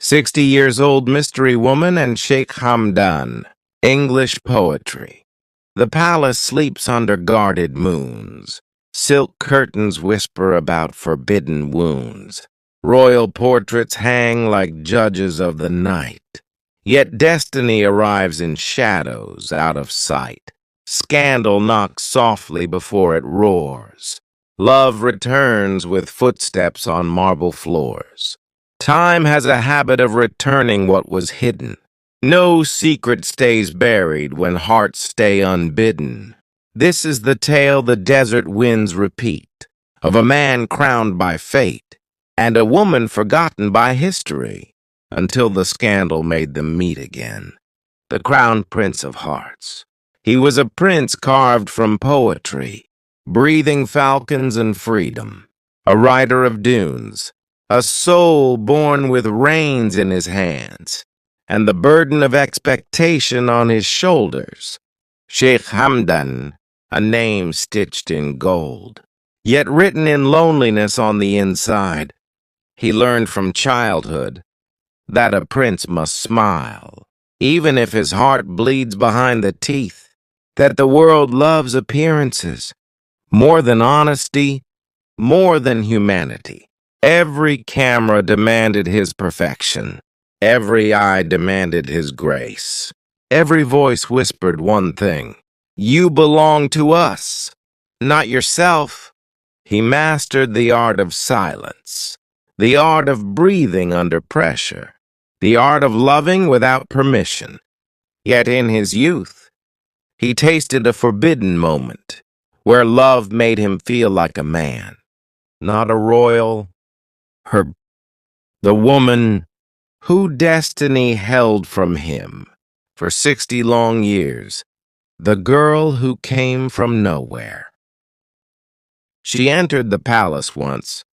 60-years-old mystery woman and Sheikh Hamdan. English poetry. The palace sleeps under guarded moons. Silk curtains whisper about forbidden wounds. Royal portraits hang like judges of the night. Yet destiny arrives in shadows out of sight. Scandal knocks softly before it roars. Love returns with footsteps on marble floors. Time has a habit of returning what was hidden. No secret stays buried when hearts stay unbidden. This is the tale the desert winds repeat, of a man crowned by fate, and a woman forgotten by history, until the scandal made them meet again. The crowned prince of hearts. He was a prince carved from poetry, breathing falcons and freedom, a rider of dunes, a soul born with reins in his hands, and the burden of expectation on his shoulders. Sheikh Hamdan, a name stitched in gold, yet written in loneliness on the inside. He learned from childhood that a prince must smile, even if his heart bleeds behind the teeth, that the world loves appearances, more than honesty, more than humanity. Every camera demanded his perfection. Every eye demanded his grace. Every voice whispered one thing: you belong to us, not yourself. He mastered the art of silence, the art of breathing under pressure, the art of loving without permission. Yet in his youth, he tasted a forbidden moment where love made him feel like a man, not a royal. The woman who destiny held from him for 60 long years, the girl who came from nowhere. She entered the palace once,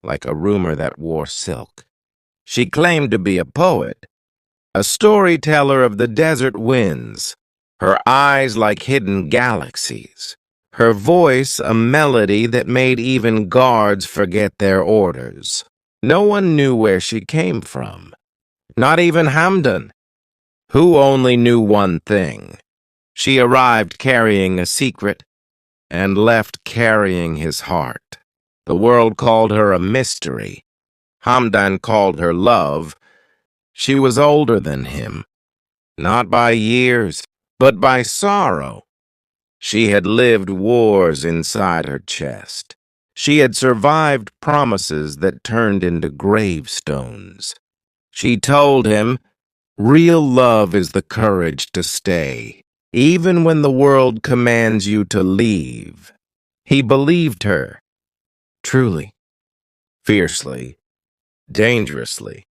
like a rumor that wore silk. She claimed to be a poet, a storyteller of the desert winds, her eyes like hidden galaxies, her voice a melody that made even guards forget their orders. No one knew where she came from, not even Hamdan, who only knew one thing. She arrived carrying a secret and left carrying his heart. The world called her a mystery. Hamdan called her love. She was older than him, not by years, but by sorrow. She had lived wars inside her chest. She had survived promises that turned into gravestones. She told him, real love is the courage to stay, even when the world commands you to leave. He believed her, truly, fiercely, dangerously.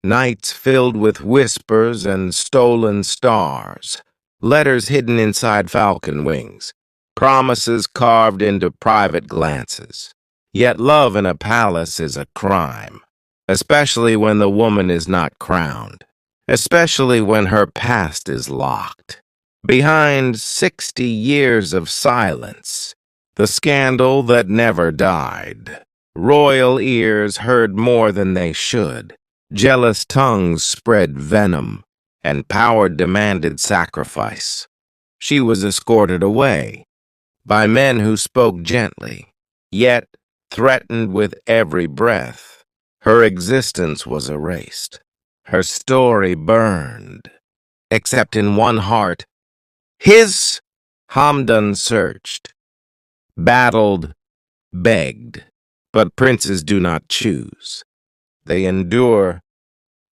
Nights filled with whispers and stolen stars, letters hidden inside falcon wings, promises carved into private glances. Yet love in a palace is a crime, especially when the woman is not crowned, especially when her past is locked. Behind 60 years of silence, the scandal that never died. Royal ears heard more than they should. Jealous tongues spread venom, and power demanded sacrifice. She was escorted away by men who spoke gently, yet threatened with every breath. Her existence was erased. Her story burned, except in one heart. His. Hamdan searched, battled, begged, but princes do not choose. They endure.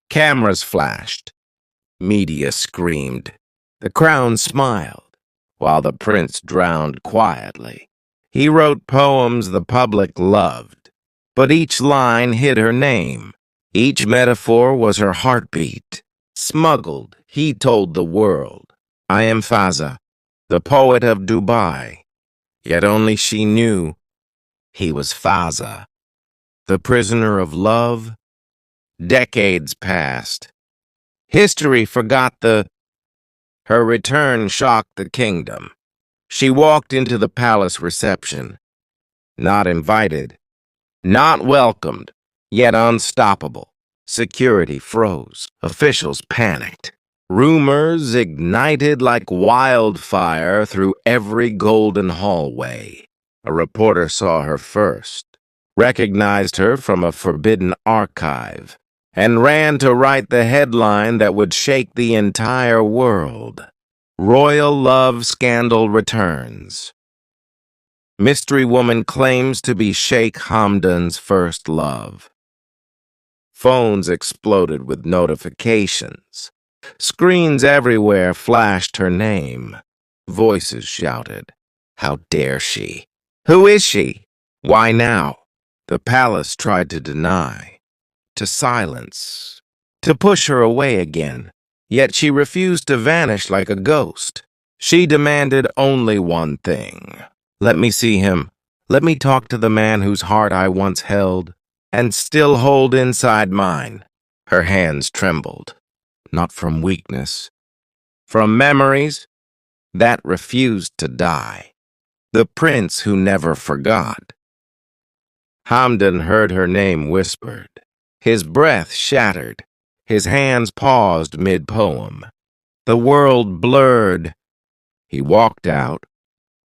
Cameras flashed. Media screamed. The crown smiled, while the prince drowned quietly. He wrote poems the public loved, but each line hid her name. Each metaphor was her heartbeat. Smuggled, he told the world, I am Fazza, the poet of Dubai. Yet only she knew he was Fazza, the prisoner of love. Decades passed. History forgot her return shocked the kingdom. She walked into the palace reception, not invited, not welcomed, yet unstoppable. Security froze. Officials panicked. Rumors ignited like wildfire through every golden hallway. A reporter saw her first, recognized her from a forbidden archive, and ran to write the headline that would shake the entire world. Royal love scandal returns. Mystery woman claims to be Sheikh Hamdan's first love. Phones exploded with notifications. Screens everywhere flashed her name. Voices shouted, "How dare she? Who is she? Why now?" The palace tried to deny, to silence, to push her away again. Yet she refused to vanish like a ghost. She demanded only one thing. "Let me see him. Let me talk to the man whose heart I once held and still hold inside mine." Her hands trembled, not from weakness, from memories that refused to die. The prince who never forgot. Hamdan heard her name whispered. His breath shattered. His hands paused mid-poem. The world blurred. He walked out,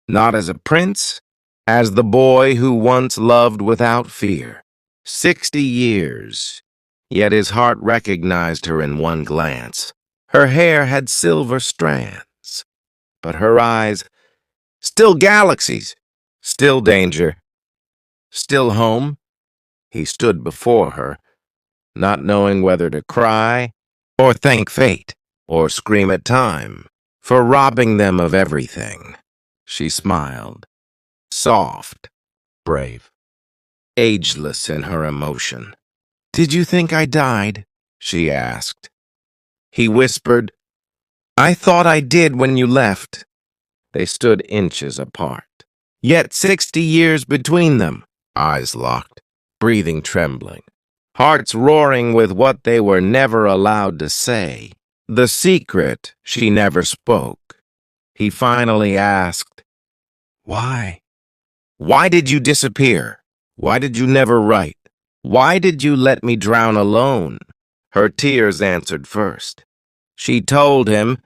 not as a prince, as the boy who once loved without fear. 60 years, yet his heart recognized her in one glance. Her hair had silver strands, but her eyes, still galaxies, still danger, still home. He stood before her, not knowing whether to cry or thank fate or scream at time for robbing them of everything. She smiled, soft, brave, ageless in her emotion. "Did you think I died?" she asked. He whispered, "I thought I did when you left." They stood inches apart, yet 60 years between them, eyes locked, breathing trembling, hearts roaring with what they were never allowed to say, the secret she never spoke. He finally asked, "Why? Why did you disappear? Why did you never write? Why did you let me drown alone?" Her tears answered first. She told him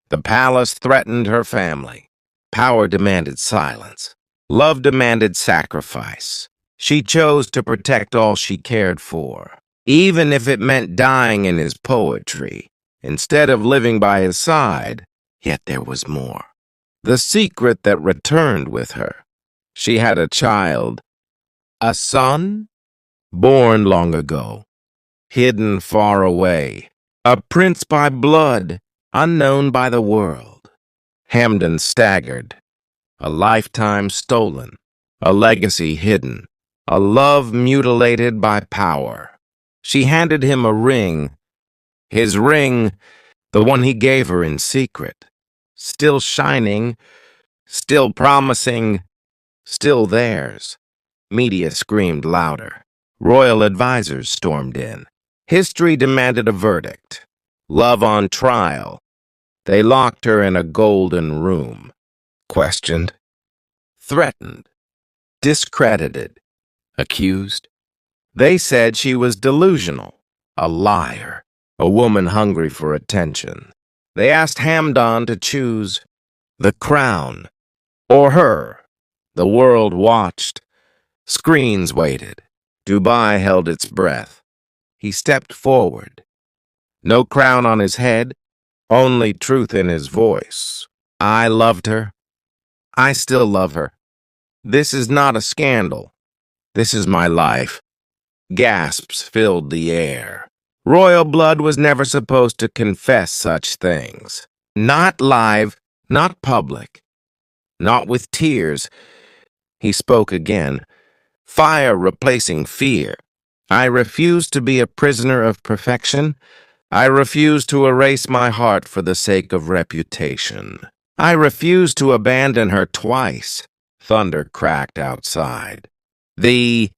the palace threatened her family. Power demanded silence. Love demanded sacrifice. She chose to protect all she cared for, even if it meant dying in his poetry, instead of living by his side. Yet there was more. The secret that returned with her. She had a child, a son, born long ago, hidden far away, a prince by blood, unknown by the world. Hamdan staggered. A lifetime stolen, a legacy hidden, a love mutilated by power. She handed him a ring, his ring, the one he gave her in secret, still shining, still promising, still theirs. Media screamed louder. Royal advisors stormed in. History demanded a verdict. Love on trial. They locked her in a golden room. Questioned, threatened, discredited, accused. They said she was delusional, a liar, a woman hungry for attention. They asked Hamdan to choose the crown or her. The world watched. Screens waited. Dubai held its breath. He stepped forward. No crown on his head, only truth in his voice. "I loved her. I still love her. This is not a scandal. This is my life." Gasps filled the air. Royal blood was never supposed to confess such things. Not live, not public, not with tears. He spoke again, fire replacing fear. "I refuse to be a prisoner of perfection. I refuse to erase my heart for the sake of reputation. I refuse to abandon her twice." Thunder cracked outside. The